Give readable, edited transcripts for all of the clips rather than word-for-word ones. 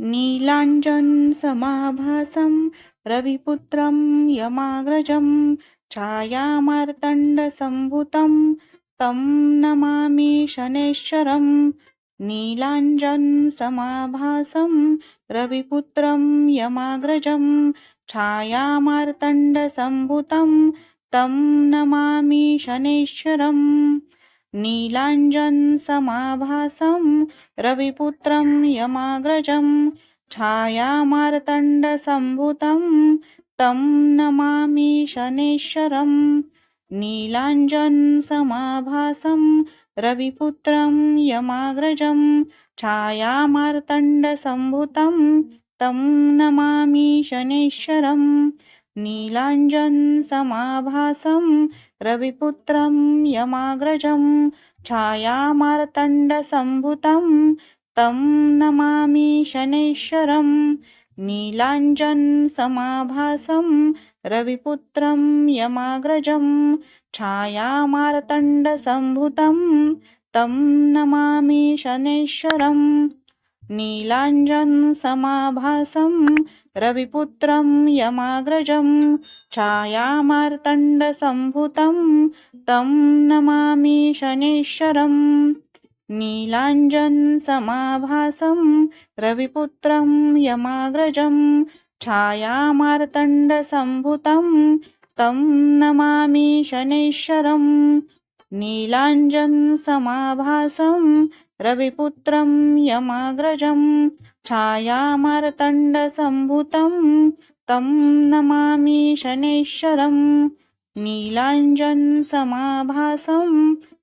नीलाञ्जनसमाभासं रविपुत्रं यमाग्रजं छायामार्तण्डसम्भुतं तं नमामि शनैश्वरम्। नीलाञ्जनसमाभासं रविपुत्रं यमाग्रजं छायामार्तण्डसम्भुतं तं नमामि शनैश्वरम्। नीलाञ्जनसमाभासं रविपुत्रं यमाग्रजं छायामार्तण्डसम्भुतं तं नमामि शनैश्वरम्। नीलाञ्जनसमाभासं रविपुत्रं यमाग्रजं छायामार्तण्डसम्भुतं तं नमामि शनैश्वरम्। नीलाञ्जनसमाभासं रविपुत्रं यमाग्रजं छायामार्तण्डसम्भुतं तं नमामि शनैश्वरम्। नीलाञ्जनसमाभासं रविपुत्रं यमाग्रजं छायामार्तण्डसम्भुतं तं नमामि शनैश्वरम्। नीलाञ्जनसमाभासं रविपुत्रं यमाग्रजं छायामार्तण्डसम्भुतं तं नमामि शनैश्वरम्। नीलाञ्जनसमाभासं रविपुत्रं यमाग्रजं छायामार्तण्डसम्भुतं तं नमामि शनैश्वरम्। नीलाञ्जनसमाभासं रविपुत्रं यमाग्रजं छायामार्तण्डसम्भुतं तं नमामि शनैश्वरम्। नीलाञ्जनसमाभासं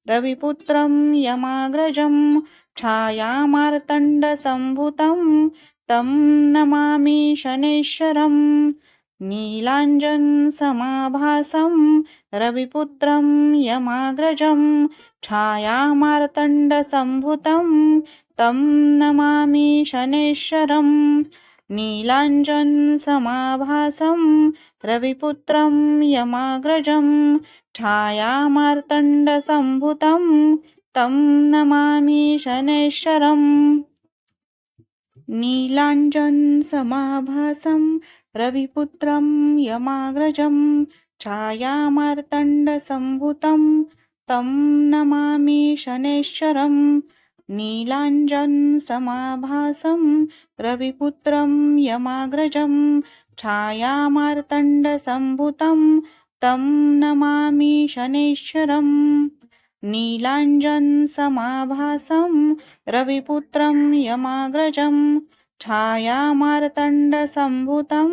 रविपुत्रं यमाग्रजं छायामार्तण्डसम्भुतं तं नमामि शनैश्वरम्। नीलाञ्जनसमाभासं रविपुत्रं यमाग्रजं छायामार्तण्डसम्भुतं तं नमामि शनैश्वरम्। नीलाञ्जनसमाभासं रविपुत्रं यमाग्रजं छायामार्तण्डसम्भुतं तं नमामि शनैश्वरम्। नीलाञ्जनसमाभासं रविपुत्रं यमाग्रजं छायामार्तण्डसम्भुतं तं नमामि शनैश्वरम्। नीलाञ्जनसमाभासं रविपुत्रं यमाग्रजं छायामार्तण्डसम्भुतं तं नमामि शनैश्वरम्। नीलाञ्जनसमाभासं रविपुत्रं यमाग्रजं छायामार्तण्डसम्भुतं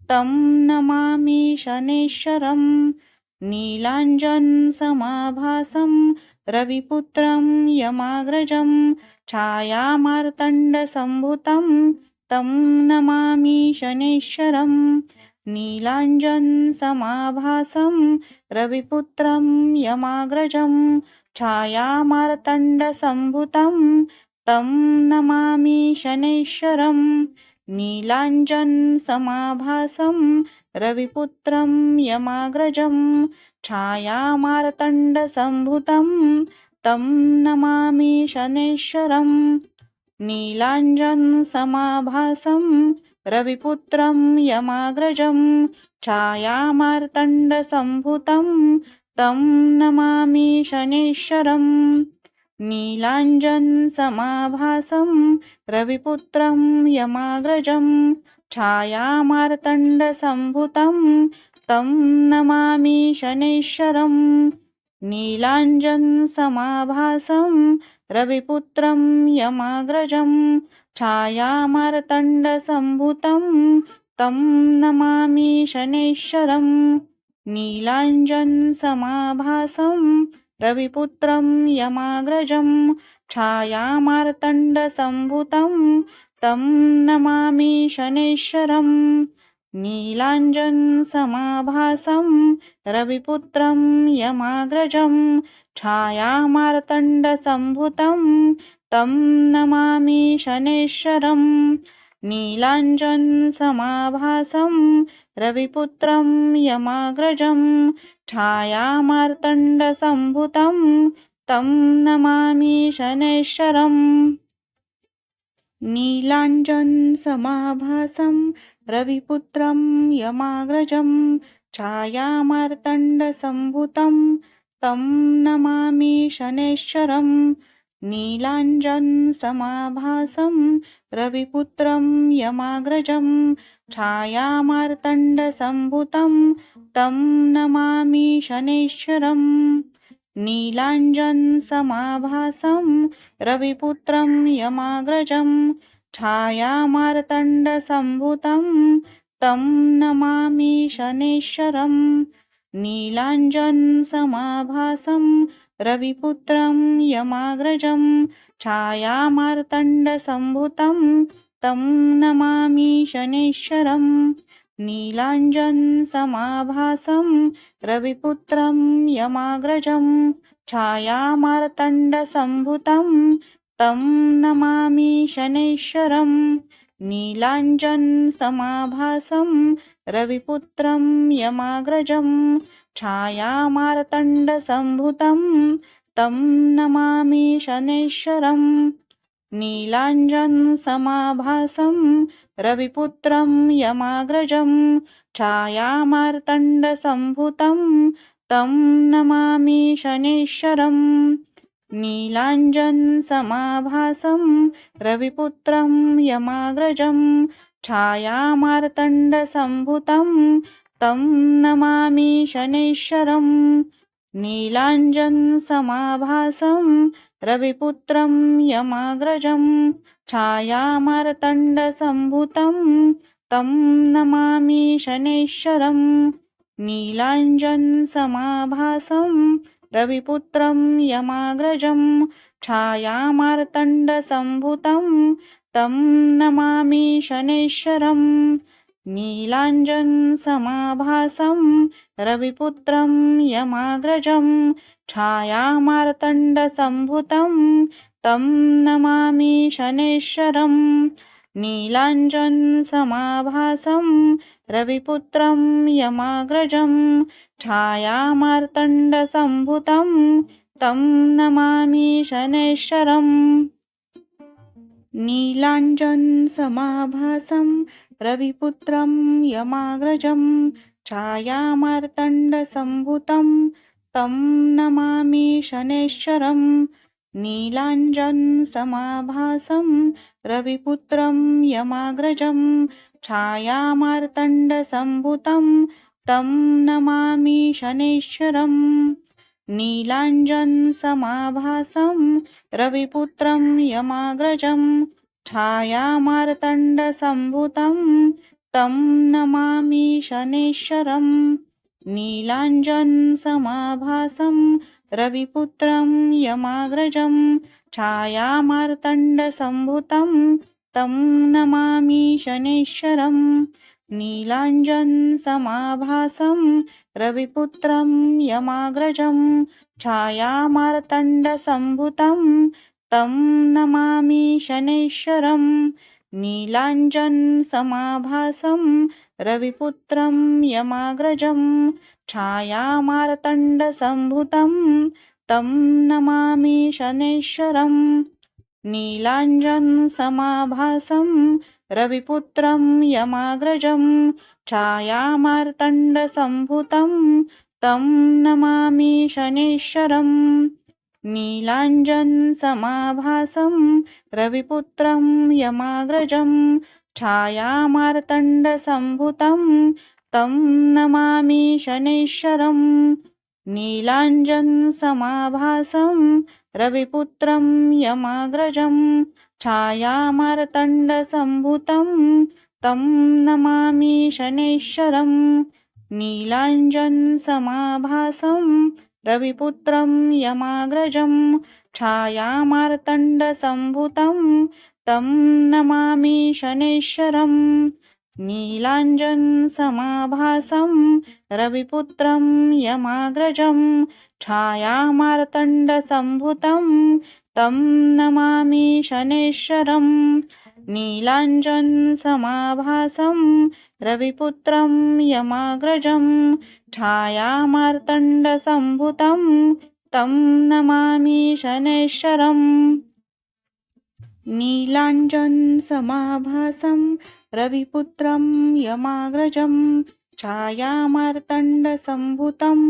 तं नमामि शनैश्वरम्। नीलाञ्जनसमाभासं रविपुत्रं यमाग्रजं छायामार्तण्डसम्भुतं तं नमामि शनैश्वरम्। नीलाञ्जनसमाभासं रविपुत्रं यमाग्रजं छायामार्तण्डसम्भुतं तं नमामि शनैश्वरम्। नीलाञ्जनसमाभासं रविपुत्रं यमाग्रजं छायामार्तण्डसम्भुतं तं नमामि शनैश्वरम्। नीलाञ्जनसमाभासं रविपुत्रं यमाग्रजं छायामार्तण्डसम्भुतं तं नमामि शनैश्वरम्। नीलाञ्जनसमाभासं रविपुत्रं यमाग्रजं छायामार्तण्डसम्भुतं तं नमामि शनैश्वरम्। नीलाञ्जनसमाभासं रविपुत्रं यमाग्रजं छायामार्तण्डसम्भुतं तं नमामि शनैश्वरम्। नीलाञ्जनसमाभासं रविपुत्रं यमाग्रजं छायामार्तण्डसम्भुतं तं नमामि शनैश्वरम्। नीलाञ्जनसमाभासं रविपुत्रं यमाग्रजं छायामार्तण्डसम्भुतं तं नमामि शनैश्वरम्। नीलाञ्जनसमाभासं रविपुत्रं यमाग्रजं छायामार्तण्डसम्भुतं तं नमामि शनैश्वरम्। नीलाञ्जनसमाभासं रविपुत्रं यमाग्रजं छायामार्तण्डसम्भुतं तं नमामि शनैश्वरम् नीलाञ्जनसमाभासं रविपुत्रं यमाग्रजं छायामार्तण्डसम्भुतं तं नमामि शनैश्वरम् नीलाञ्जनसमाभासं रविपुत्रं यमाग्रजं छायामार्तण्डसम्भुतं तं नमामि शनैश्वरम् नीलाञ्जनसमाभासं रविपुत्रं यमाग्रजं छायामार्तण्डसम्भुतं तं नमामि शनैश्वरम् नीलाञ्जनसमाभासं रविपुत्रं यमाग्रजं छायामार्तण्डसम्भुतं तं नमामि शनैश्वरम् नीलाञ्जनसमाभासं रविपुत्रं यमाग्रजं छायामार्तण्डसम्भुतं तं नमामि शनैश्वरम् नीलाञ्जनसमाभासं रविपुत्रं यमाग्रजं छायामार्तण्डसम्भुतं तं नमामि शनैश्वरम् नीलाञ्जनसमाभासं रविपुत्रं यमाग्रजं छायामार्तण्डसम्भुतं तं नमामि शनैश्वरम् नीलाञ्जनसमाभासं रविपुत्रं यमाग्रजं छायामार्तण्डसम्भुतं तं नमामि शनैश्वरम् नीलाञ्जनसमाभासं रविपुत्रं यमाग्रजं छायामार्तण्डसम्भुतं तं नमामि शनैश्वरम् नीलाञ्जनसमाभासं रविपुत्रं यमाग्रजं छायामार्तण्डसम्भुतं तं नमामि शनैश्वरम् नीलाञ्जनसमाभासं रविपुत्रं यमाग्रजं छायामार्तण्डसम्भुतं तं नमामि शनैश्वरम् नीलाञ्जनसमाभासं रविपुत्रं यमाग्रजं छायामार्तण्डसम्भुतं तं नमामि शनैश्वरम् नीलाञ्जनसमाभासं रविपुत्रं यमाग्रजं छायामार्तण्डसम्भुतं तं नमामि शनैश्वरम् नीलाञ्जनसमाभासं रविपुत्रं यमाग्रजं छायामार्तण्डसम्भुतं तं नमामि शनैश्वरम् नीलाञ्जनसमाभासं रविपुत्रं यमाग्रजं छायामार्तण्डसम्भुतं तं नमामि शनैश्वरम् नीलाञ्जनसमाभासं रविपुत्रं यमाग्रजं छायामार्तण्डसम्भुतं तं नमामि शनैश्वरम् नीलाञ्जनसमाभासं रविपुत्रं यमाग्रजं छायामार्तण्डसम्भुतं तं नमामि शनैश्वरम् नीलाञ्जनसमाभासं रविपुत्रं यमाग्रजं छायामार्तण्डसम्भुतं तं नमामि शनैश्वरम् नीलाञ्जनसमाभासं रविपुत्रं यमाग्रजं छायामार्तण्डसम्भुतं तं नमामि शनैश्वरम् नीलाञ्जनसमाभासं रविपुत्रं यमाग्रजं छायामार्तण्डसम्भुतं तं नमामि शनैश्वरम् नीलाञ्जनसमाभासं रविपुत्रं यमाग्रजं छायामार्तण्डसम्भुतं तं नमामि शनैश्वरम् नीलाञ्जनसमाभासं रविपुत्रं यमाग्रजं छायामार्तण्डसम्भुतं तं नमामि शनैश्वरम् नीलाञ्जनसमाभासं रविपुत्रं यमाग्रजं छायामार्तण्डसम्भुतं तं नमामि शनैश्वरम् नीलाञ्जनसमाभासं रविपुत्रं यमाग्रजं छायामार्तण्डसम्भुतं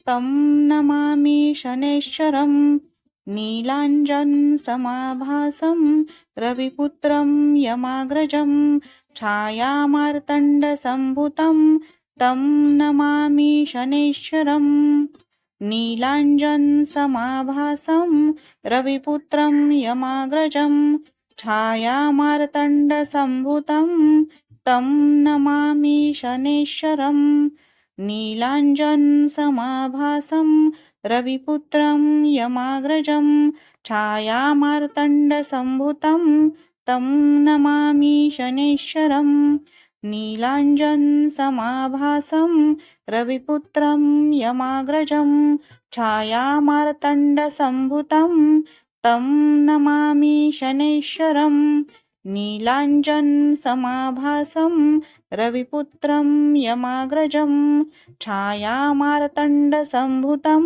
तं नमामि शनैश्चरम् नीलाञ्जनसमाभासं रविपुत्रं यमाग्रजं छायामार्तण्डसम्भुतं तं नमामि शनैश्चरम् नीलाञ्जनसमाभासं रविपुत्रं यमाग्रजं छायामार्तण्डसम्भुतं तं नमामि शनैश्चरम् नीलाञ्जनसमाभासं रविपुत्रं यमाग्रजं छायामार्तण्डसम्भुतं तं नमामि शनैश्चरम् नीलाञ्जनसमाभासं रविपुत्रं यमाग्रजं छायामार्तण्डसम्भुतं तं नमामि शनैश्चरम् नीलाञ्जनसमाभासं रविपुत्रं यमाग्रजं छायामार्तण्डसम्भुतं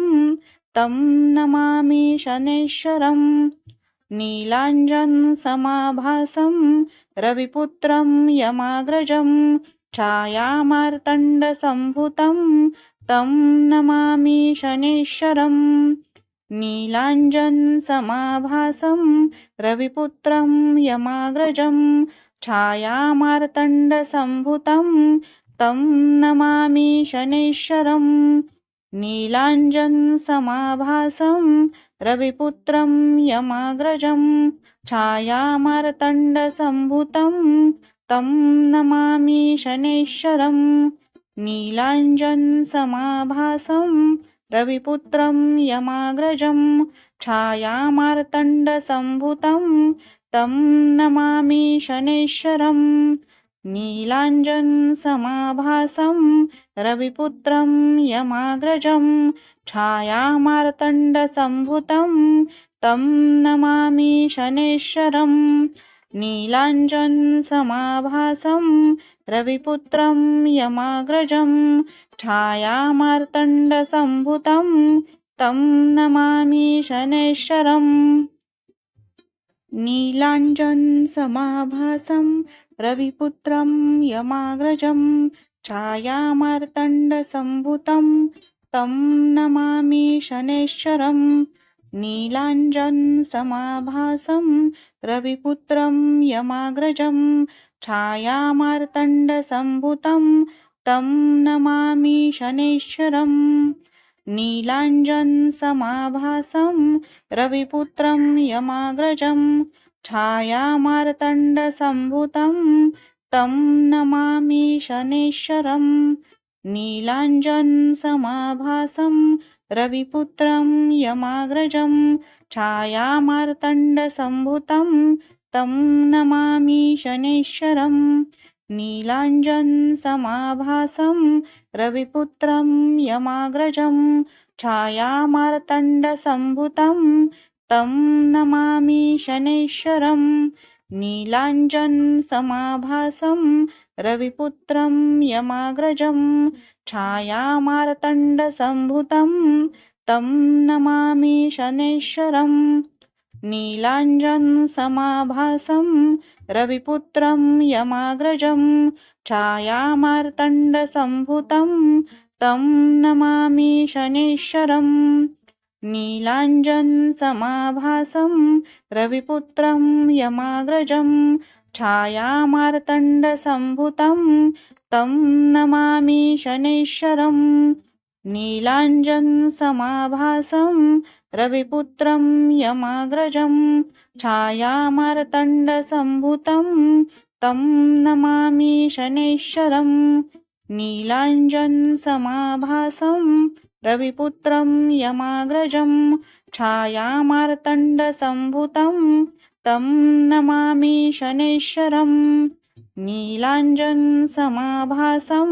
तं नमामि शनैश्चरम् नीलाञ्जनसमाभासं रविपुत्रं यमाग्रजं छायामार्तण्डसम्भुतं तं नमामि शनैश्चरम् नीलाञ्जनसमाभासं रविपुत्रं यमाग्रजं छायामार्तण्डसम्भुतं तं नमामि शनैश्चरम् नीलाञ्जनसमाभासं रविपुत्रं यमाग्रजं छायामार्तण्डसम्भुतं तं नमामि शनैश्चरम् नीलाञ्जनसमाभासं रविपुत्रं यमाग्रजं छायामार्तण्डसम्भुतं तं नमामि शनैश्चरम् नीलाञ्जनसमाभासं रविपुत्रं यमाग्रजं छायामार्तण्डसम्भुतं तं नमामि शनैश्चरम् नीलाञ्जनसमाभासं रविपुत्रं यमाग्रजं छायामार्तण्डसम्भुतं तं नमामि शनैश्चरम् नीलाञ्जनसमाभासं रविपुत्रं यमाग्रजं छायामार्तण्डसम्भुतं तं नमामि शनैश्चरम् नीलाञ्जनसमाभासं रविपुत्रं यमाग्रजं छायामार्तण्डसम्भुतं तं नमामि शनैश्चरम् नीलाञ्जनसमाभासं रविपुत्रं यमाग्रजं छायामार्तण्डसम्भुतं तं नमामि शनैश्चरम् नीलाञ्जनसमाभासं रविपुत्रं यमाग्रजं छायामार्तण्डसम्भुतं तं नमामि शनैश्चरम् नीलाञ्जनसमाभासं रविपुत्रं यमाग्रजं छायामार्तण्डसम्भुतं तं नमामि शनैश्चरम् नीलाञ्जनसमाभासं रविपुत्रं यमाग्रजं छायामार्तण्डसम्भुतं तं नमामि शनैश्चरम् नीलाञ्जनसमाभासं रविपुत्रं यमाग्रजं छायामार्तण्डसम्भुतं तं नमामि शनैश्चरम् नीलाञ्जनसमाभासं रविपुत्रं यमाग्रजं छायामार्तण्डसम्भुतं तं नमामि शनैश्चरम् नीलाञ्जनसमाभासं रविपुत्रं यमाग्रजं छायामार्तण्डसम्भुतं तं नमामि शनैश्चरम् नीलाञ्जनसमाभासं रविपुत्रं यमाग्रजं छायामार्तण्डसम्भुतं तं नमामि शनैश्चरम् नीलाञ्जनसमाभासं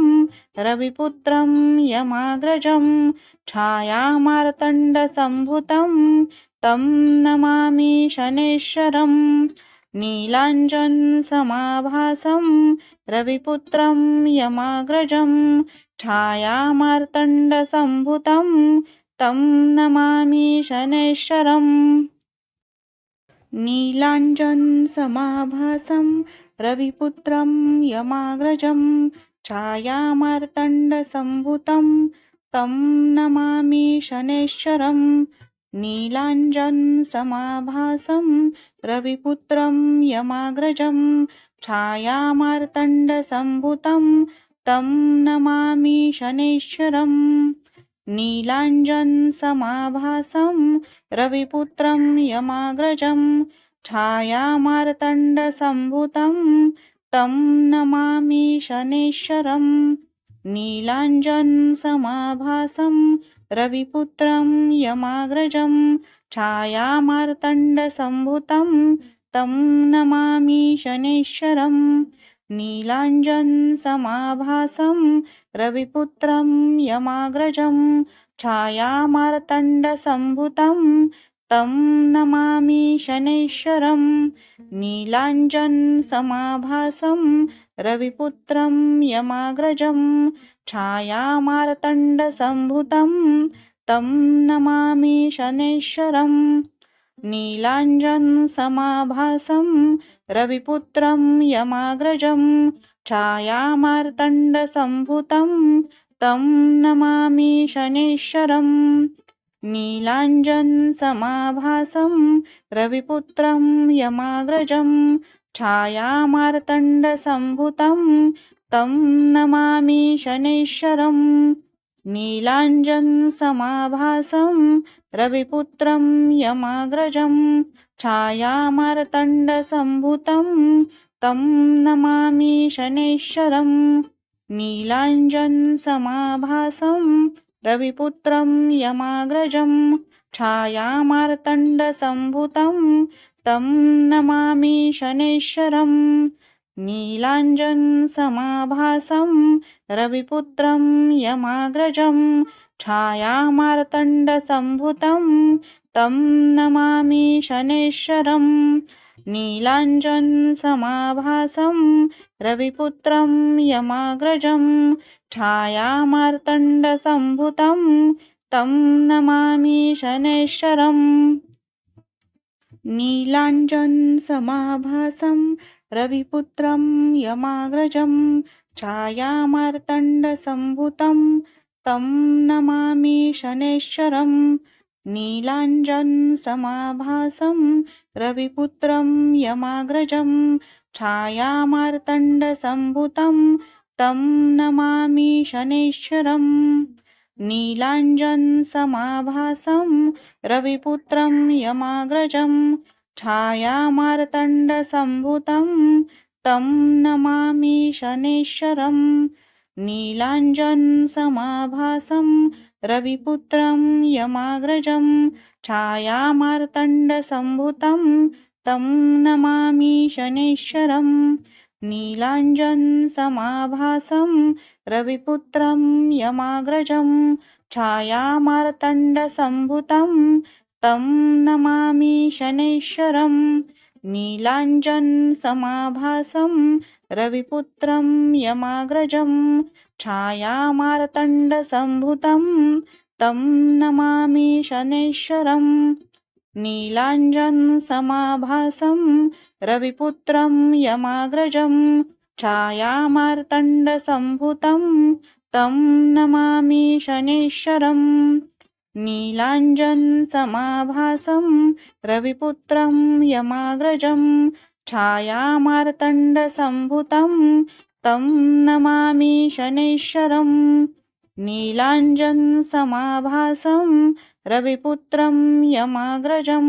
रविपुत्रं यमाग्रजं छायामार्तण्डसम्भुतं तं नमामि शनैश्चरम् नीलाञ्जनसमाभासं रविपुत्रं यमाग्रजं छायामार्तण्डसम्भुतं तं नमामि शनैश्चरम् नीलाञ्जनसमाभासं रविपुत्रं यमाग्रजं छायामार्तण्डसम्भुतं तं नमामि शनैश्वरम् नीलाञ्जनसमाभासं रविपुत्रं यमाग्रजं छायामार्तण्डसम्भुतं तं नमामि शनैश्वरम् नीलाञ्जनसमाभासं रविपुत्रं यमाग्रजं छायामार्तण्डसम्भुतं तं नमामि शनैश्वरम् नीलाञ्जनसमाभासं रविपुत्रं यमाग्रजं छायामार्तण्डसम्भुतं तं नमामि शनैश्वरम् नीलाञ्जनसमाभासं रविपुत्रं यमाग्रजं छायामार्तण्डसम्भुतं तं नमामि शनैश्वरम् नीलाञ्जनसमाभासं रविपुत्रं यमाग्रजं छायामार्तण्डसम्भुतं तं नमामि शनैश्वरम् नीलाञ्जनसमाभासं रविपुत्रं यमाग्रजं छायामार्तण्डसम्भुतं तं नमामि शनैश्वरम् नीलाञ्जनसमाभासं रविपुत्रं यमाग्रजं छायामार्तण्डसम्भुतं तं नमामि शनैश्वरम् नीलाञ्जनसमाभासं रविपुत्रं यमाग्रजं छायामार्तण्डसम्भुतं तं नमामि शनैश्वरम् नीलाञ्जनसमाभासं रविपुत्रं यमाग्रजं छायामार्तण्डसम्भुतं तं नमामि शनैश्वरम् नीलाञ्जनसमाभासं रविपुत्रं यमाग्रजं छायामार्तण्डसम्भुतं तं नमामि शनैश्वरम् नीलाञ्जनसमाभासं रविपुत्रं यमाग्रजं छायामार्तण्डसम्भुतं तं नमामि शनैश्वरम् नीलाञ्जनसमाभासं रविपुत्रं यमाग्रजं छायामार्तण्डसम्भुतं तं नमामि शनैश्वरम् नीलाञ्जनसमाभासं रविपुत्रं यमाग्रजं छायामार्तण्डसम्भुतं तं नमामि शनैश्वरम् नीलाञ्जनसमाभासं रविपुत्रं यमाग्रजं छायामार्तण्डसम्भुतं तं नमामि शनैश्वरम् नीलाञ्जनसमाभासं रविपुत्रं यमाग्रजं छायामार्तण्डसम्भुतं तं नमामि शनैश्वरम् नीलाञ्जनसमाभासं रविपुत्रं यमाग्रजं छायामार्तण्डसम्भुतं तं नमामि शनैश्वरम् नीलाञ्जनसमाभासं रविपुत्रं यमाग्रजं छायामार्तण्डसम्भुतं तं नमामि शनैश्वरम् नीलाञ्जनसमाभासं रविपुत्रं यमाग्रजं छायामार्तण्डसम्भुतं तं नमामि शनैश्वरम् नीलाञ्जनसमाभासं रविपुत्रं यमाग्रजं छायामार्तण्डसम्भुतं तं नमामि शनैश्वरम् नीलाञ्जनसमाभासं रविपुत्रं यमाग्रजं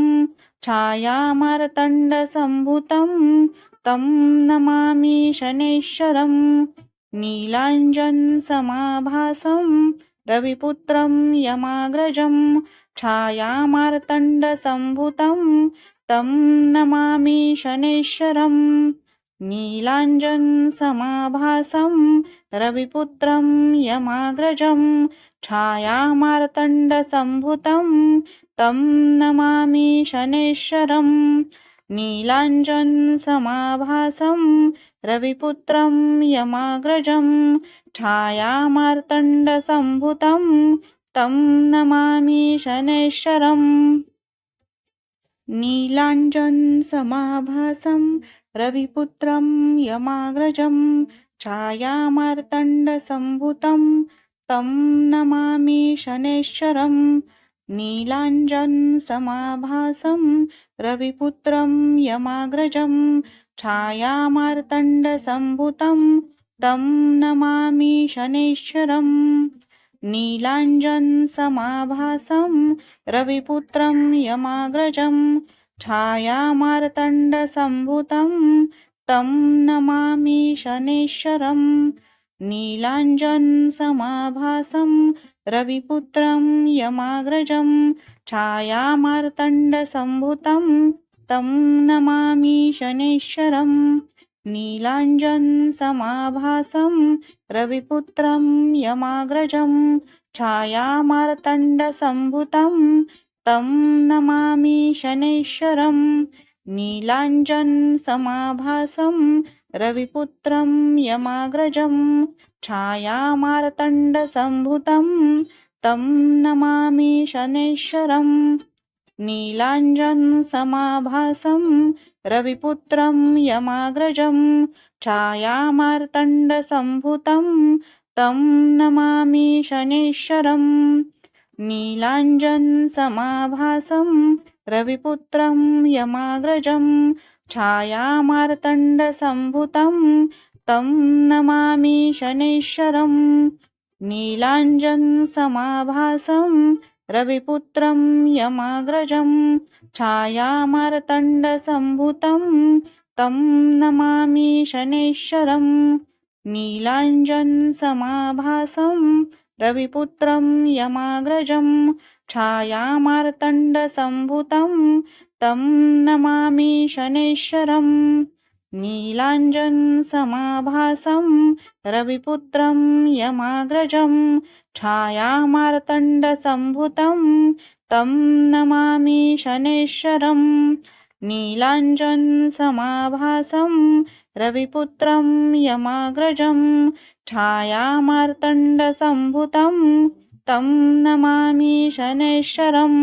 छायामार्तण्डसम्भुतं तं नमामि शनैश्वरम् नीलाञ्जनसमाभासं रविपुत्रं यमाग्रजं छायामार्तण्डसम्भुतं तं नमामि शनैश्वरम् नीलाञ्जनसमाभासं रविपुत्रं यमाग्रजं छायामार्तण्डसम्भुतं तं नमामि शनैश्वरम् नीलाञ्जनसमाभासं रविपुत्रं यमाग्रजं छायामार्तण्डसम्भुतं तं नमामि शनैश्वरम् नीलाञ्जनसमाभासं रविपुत्रं यमाग्रजं छायामार्तण्डसम्भुतं तं नमामि शनैश्चरम् नीलाञ्जनसमाभासं रविपुत्रं यमाग्रजं छायामार्तण्डसम्भुतं तं नमामि शनैश्चरम् नीलाञ्जनसमाभासं रविपुत्रं यमाग्रजं छायामार्तण्डसम्भुतं तं नमामि शनैश्चरम् नीलाञ्जनसमाभासं रविपुत्रं यमाग्रजं छायामार्तण्डसम्भुतं तं नमामि शनैश्चरम् नीलाञ्जनसमाभासं रविपुत्रं यमाग्रजं छायामार्तण्डसम्भुतं तं नमामि शनैश्चरम् नीलाञ्जनसमाभासं रविपुत्रं यमाग्रजं छायामार्तण्डसम्भुतं तं नमामि शनैश्चरम् नीलाञ्जनसमाभासं रविपुत्रं यमाग्रजं छायामार्तण्डसम्भुतं तं नमामि शनैश्चरम् नीलाञ्जनसमाभासं रविपुत्रं यमाग्रजं छायामार्तण्डसम्भुतं तं नमामि शनैश्चरम् नीलाञ्जनसमाभासं रविपुत्रं यमाग्रजं छायामार्तण्डसम्भुतं तं नमामि शनैश्चरम् नीलाञ्जनसमाभासं रविपुत्रं यमाग्रजं छायामार्तण्डसम्भुतं तं नमामि शनैश्चरम् नीलाञ्जनसमाभासं रविपुत्रं यमाग्रजं छायामार्तण्डसम्भुतं तं नमामि शनैश्चरम् नीलाञ्जनसमाभासं रविपुत्रं यमाग्रजं छायामार्तण्डसम्भुतं तं नमामि शनैश्चरम्